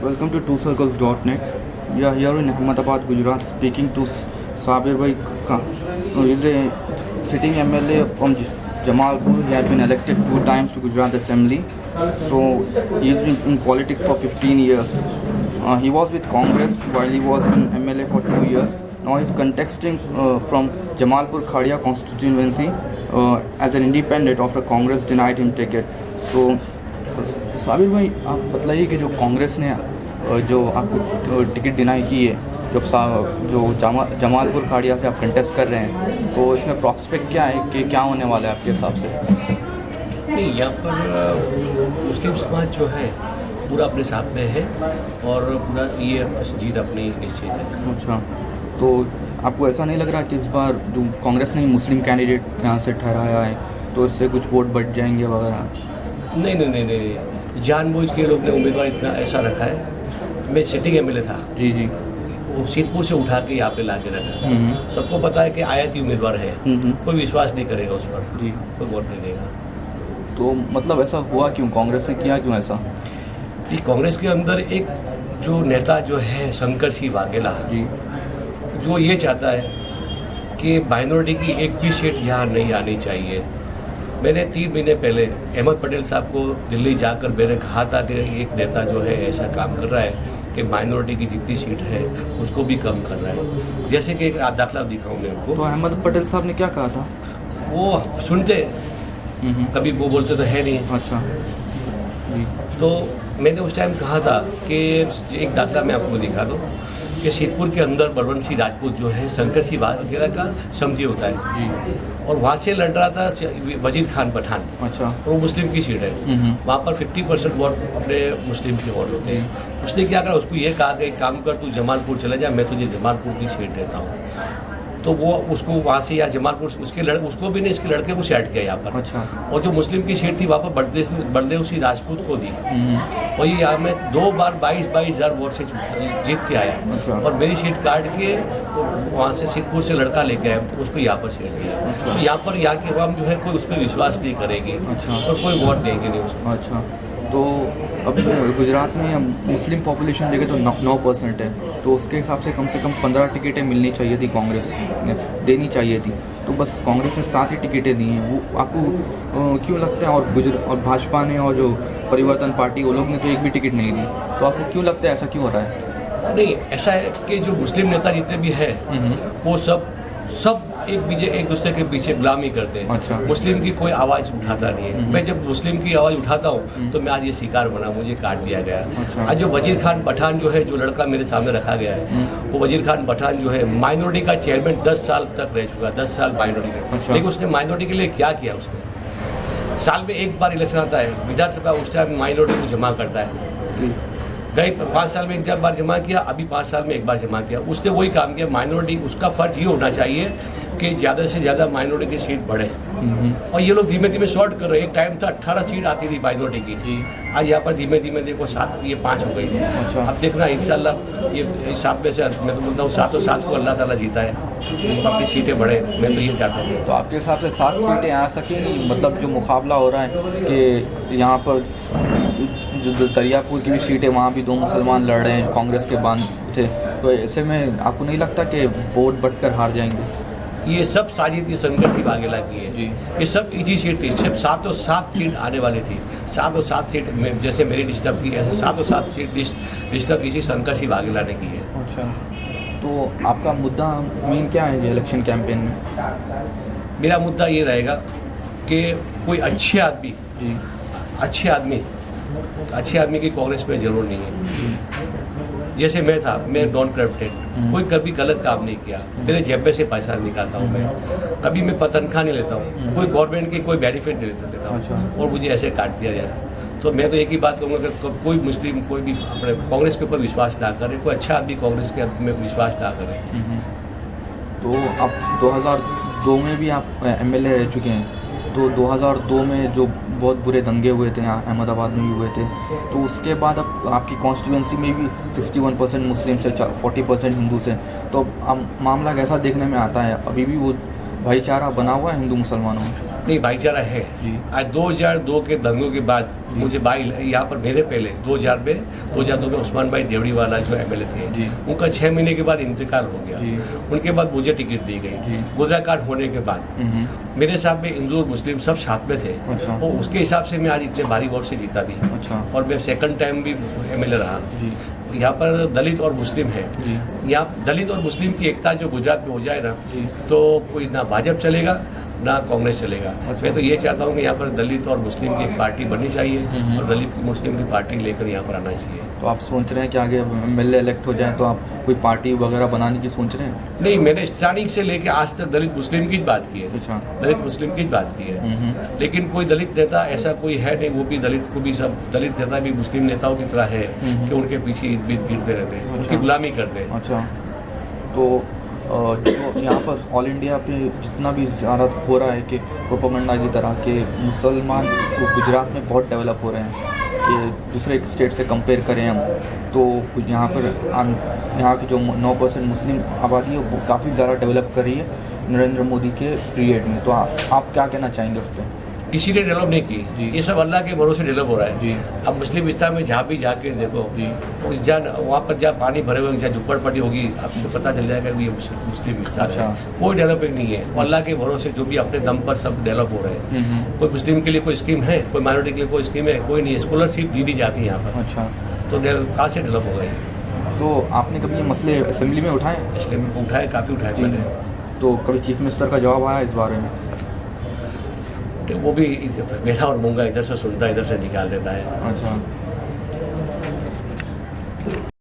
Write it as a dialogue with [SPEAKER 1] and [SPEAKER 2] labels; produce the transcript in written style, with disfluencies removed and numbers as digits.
[SPEAKER 1] Welcome to twocircles.net. We are here in Ahmedabad, Gujarat, speaking to Sabir Bhai Khan, who is a sitting MLA from Jamalpur. He has been elected 2 times to Gujarat Assembly. So he has been in politics for 15 years. He was with Congress while he was in MLA for 2 years. Now he is contesting from Jamalpur Khadia constituency as an independent after Congress denied him ticket. So Sabir भाई, आप बतलाइए कि जो कांग्रेस ने जो आपको ticket deny की है, जो जमालपुर खाड़िया से आप कंटेस्ट कर रहे हैं, तो इसमें प्रॉस्पेक्ट क्या है कि क्या होने वाला है आपके हिसाब से?
[SPEAKER 2] नहीं, यहाँ पर मुस्लिम समाज जो है पूरा अपने साथ में है और पूरा ये जीत अपनी निश्चित है।
[SPEAKER 1] अच्छा, तो आपको ऐसा नहीं लग रहा कि इस बार जो कांग्रेस ने मुस्लिम कैंडिडेट यहाँ से ठहराया है तो इससे कुछ वोट बढ़ जाएंगे वगैरह?
[SPEAKER 2] नहीं, जानबूझ के लोग ने उम्मीदवार इतना ऐसा रखा है। मैं सिटिंग एमएलए था
[SPEAKER 1] जी,
[SPEAKER 2] वो सीतपुर से उठा के यहाँ पे ला के रखा। सबको पता है कि आयाती उम्मीदवार है, कोई विश्वास नहीं करेगा उस पर जी, कोई वोट नहीं देगा।
[SPEAKER 1] तो मतलब ऐसा हुआ क्यों? कांग्रेस ने किया क्यों ऐसा?
[SPEAKER 2] कि कांग्रेस के अंदर एक जो नेता जो है शंकर सिंह वाघेला जी, जो ये चाहता है कि माइनॉरिटी की एक भी सीट यहाँ नहीं आनी चाहिए। मैंने 3 महीने पहले अहमद पटेल साहब को दिल्ली जाकर मैंने कहा था कि एक नेता जो है ऐसा काम कर रहा है कि माइनॉरिटी की जितनी सीट है उसको भी कम कर रहा है। जैसे कि एक दाखला दिखाऊँ मैं आपको।
[SPEAKER 1] तो अहमद पटेल साहब ने क्या कहा था?
[SPEAKER 2] वो सुनते, कभी वो बोलते तो है नहीं।
[SPEAKER 1] अच्छा जी।
[SPEAKER 2] तो मैंने उस टाइम कहा था कि एक दाखला मैं आपको दिखा दूँ कि सीतपुर के अंदर बलवंत सिंह राजपूत जो है शंकर सिंह वाघेला का समझी होता है जी, और वहाँ से लड़ रहा था वजीर खान पठान। अच्छा। और वो मुस्लिम की सीट है, वहाँ पर 50% वोट अपने मुस्लिम के वोट होते हैं। उसने क्या करा, उसको ये कहा कि एक काम कर, तू जमालपुर चले जा, मैं तुझे जमालपुर की सीट देता हूँ। तो वो उसको वहाँ से या जमालपुर उसको भी नहीं, इसके लड़के को सेट किया यहाँ पर। अच्छा। और जो मुस्लिम की सीट थी वहाँ पर बलदेव सिंह राजपूत को दी, और ये यहाँ में 2 बार 22 हज़ार वोट से जीत के आया। अच्छा। और मेरी सीट काट के वहाँ से सिद्धपुर से लड़का लेके आया, उसको यहाँ पर सीट दिया। अच्छा। तो यहाँ पर यहाँ की अवाम जो है कोई उस पर विश्वास नहीं करेगी। अच्छा। और कोई वोट देंगे नहीं उसको। अच्छा,
[SPEAKER 1] तो अब गुजरात में मुस्लिम पॉपुलेशन देखें तो 9% है, तो उसके हिसाब से कम 15 टिकटें मिलनी चाहिए थी, कांग्रेस ने देनी चाहिए थी। तो बस कांग्रेस ने 7 ही टिकटें दी हैं। वो आपको क्यों लगता है? और भाजपा ने और जो परिवर्तन पार्टी, वो लोग ने तो एक भी टिकट नहीं दी। तो आपको क्यों लगता है ऐसा क्यों हो रहा है?
[SPEAKER 2] नहीं, ऐसा है कि जो मुस्लिम नेता जितने भी है वो सब एक दूसरे के पीछे गुलामी करते हैं। अच्छा। मुस्लिम की कोई आवाज़ उठाता नहीं है। मैं जब मुस्लिम की आवाज़ उठाता हूँ तो मैं आज ये शिकार बना, मुझे काट दिया गया। अच्छा। आज जो वजीर खान पठान जो है, जो लड़का मेरे सामने रखा गया है, वो वजीर खान पठान जो है माइनॉरिटी का चेयरमैन 10 साल तक रह चुका, 10 साल माइनॉरिटी का। अच्छा। लेकिन उसने माइनॉरिटी के लिए क्या किया? उसने साल में 1 बार इलेक्शन आता है विधानसभा, उस टाइम माइनॉरिटी को जमा करता है। गई 5 साल में 1 बार जमा किया, अभी 5 साल में 1 बार जमा किया। उसने वही काम किया। माइनॉरिटी, उसका फर्ज ये होना चाहिए कि ज़्यादा से ज़्यादा माइनॉरिटी की सीट बढ़े। और ये लोग धीमे धीमे शॉर्ट कर रहे हैं। एक टाइम था 18 सीट आती थी माइनॉरिटी की, आज यहाँ पर धीमे धीमे देखो 7, ये 5 हो गई। अच्छा। अब देखना इंशाल्लाह ये 7 में से मैं तो बोलता हूँ 7 को अल्लाह ताला जीता है, अपनी सीटें बढ़े, मैं तो ये चाहता हूँ।
[SPEAKER 1] तो आपके हिसाब से 7 सीटें आ सकेंगी? मतलब जो मुकाबला हो रहा है कि यहाँ पर जो दरियापुर की भी सीट है, वहाँ भी 2 मुसलमान लड़ रहे हैं, कांग्रेस के बांध थे, तो ऐसे में आपको नहीं लगता कि वोट बढ़कर हार जाएंगे?
[SPEAKER 2] ये सब साजिश शंकर सिंह वाघेला की है जी। ये सब इजी सीट थी, सिर्फ 7 सीट आने वाली थी। 7 सीट में जैसे मेरी डिस्टर्ब की है, 7 सीट डिस्टर्ब इसी शंकर सिंह वाघेला ने की है।
[SPEAKER 1] अच्छा, तो आपका मुद्दा मेन क्या है इलेक्शन कैंपेन में?
[SPEAKER 2] मेरा मुद्दा ये रहेगा कि कोई अच्छे आदमी की कांग्रेस में जरूर नहीं है। जैसे मैं था, मैं नॉन करप्टेड, कोई कभी गलत काम नहीं किया, मेरे जेब में से पैसा निकालता हूँ मैं, कभी मैं तनख्वाह नहीं लेता हूँ, कोई गवर्नमेंट की कोई बेनिफिट नहीं लेता हूँ। अच्छा। और मुझे ऐसे काट दिया जाए। तो मैं तो एक ही बात कहूँगा कि कोई मुस्लिम कोई भी अपने कांग्रेस के ऊपर विश्वास ना करे, कोई अच्छा आदमी कांग्रेस के में विश्वास ना करे।
[SPEAKER 1] तो अब 2002 में भी आप MLA रह चुके हैं, तो 2002 में जो बहुत बुरे दंगे हुए थे यहाँ अहमदाबाद में भी हुए थे, तो उसके बाद अब आपकी कॉन्स्टिट्यूंसी में भी 61% मुस्लिम से 40% हिंदू से, तो अब मामला कैसा देखने में आता है? अभी भी वो भाईचारा बना हुआ है हिंदू मुसलमानों में?
[SPEAKER 2] नहीं भाईचारा है।
[SPEAKER 1] जी।
[SPEAKER 2] आज 2002 के दंगों के बाद मुझे यहाँ पर मेरे पहले 2002 में उस्मान भाई देवड़ीवाला जो एमएलए थे, उनका 6 महीने के बाद इंतकाल हो गया। उनके बाद मुझे टिकट दी गई। गोदरा कांड होने के बाद मेरे साथ में हिंदू और मुस्लिम सब साथ में थे।
[SPEAKER 1] अच्छा।
[SPEAKER 2] और उसके हिसाब से मैं आज इतने भारी वोट से जीता भी।
[SPEAKER 1] अच्छा।
[SPEAKER 2] और मैं सेकंड टाइम भी एमएलए रहा। यहाँ पर दलित और मुस्लिम है। यहाँ दलित और मुस्लिम की एकता जो गुजरात में हो जाए ना, तो कोई ना भाजपा चलेगा ना कांग्रेस चलेगा।
[SPEAKER 1] अच्छा।
[SPEAKER 2] मैं तो ये चाहता हूँ कि यहाँ पर दलित और मुस्लिम की एक पार्टी बननी चाहिए और दलित मुस्लिम की पार्टी लेकर यहाँ पर आना चाहिए।
[SPEAKER 1] तो आप सोच रहे हैं कि आगे एमएलए इलेक्ट हो जाए तो आप कोई पार्टी वगैरह बनाने की सोच रहे हैं?
[SPEAKER 2] नहीं, मैंने स्टार्टिंग से लेकर आज तक दलित मुस्लिम की बात की है।
[SPEAKER 1] अच्छा।
[SPEAKER 2] दलित मुस्लिम की बात की है, लेकिन कोई दलित नेता ऐसा कोई है नहीं। वो भी दलित को भी सब दलित नेता भी मुस्लिम नेताओं की तरह है कि उनके पीछे ईद बीत गिरते रहते हैं, उनकी गुलामी करते हैं।
[SPEAKER 1] अच्छा। तो जो यहाँ पर ऑल इंडिया पे जितना भी ज़्यादा हो रहा है कि प्रोपेगेंडा की तरह के मुसलमान गुजरात में बहुत डेवलप हो रहे हैं कि दूसरे स्टेट से कंपेयर करें हम, तो यहाँ पर यहाँ की जो 9% मुस्लिम आबादी है वो काफ़ी ज़्यादा डेवलप कर रही है नरेंद्र मोदी के पीरियड में। तो आप क्या कहना चाहेंगे उस पर?
[SPEAKER 2] किसी ने डेवलप नहीं की, ये सब अल्लाह के भरोसे डेवलप हो रहा है।
[SPEAKER 1] जी।
[SPEAKER 2] अब मुस्लिम विस्तार में जहाँ भी जाके देखो, वहाँ पर जहाँ पानी भरे हुए जहाँ झुप्पड़पट्टी होगी, आपको पता चल जाएगा कि ये मुस्लिम विस्तार है। कोई डेवलपिंग नहीं है। अल्लाह के भरोसे जो भी अपने दम पर सब डेवलप हो रहे हैं। कोई मुस्लिम के लिए कोई स्कीम है, कोई माइनॉरिटी के लिए कोई स्कीम है, कोई नहीं है। स्कॉलरशिप दी जाती है यहाँ पर।
[SPEAKER 1] अच्छा।
[SPEAKER 2] तो कहाँ से डेवलप हो गए?
[SPEAKER 1] तो आपने कभी ये मसले असेंबली में उठाए?
[SPEAKER 2] इसलिए उठाए, काफ़ी उठाए मैंने।
[SPEAKER 1] तो कभी चीफ मिनिस्टर का जवाब आया इस बारे में?
[SPEAKER 2] वो भी मेरा और मूंगा इधर से सुनता इधर से निकाल देता है।
[SPEAKER 1] अच्छा।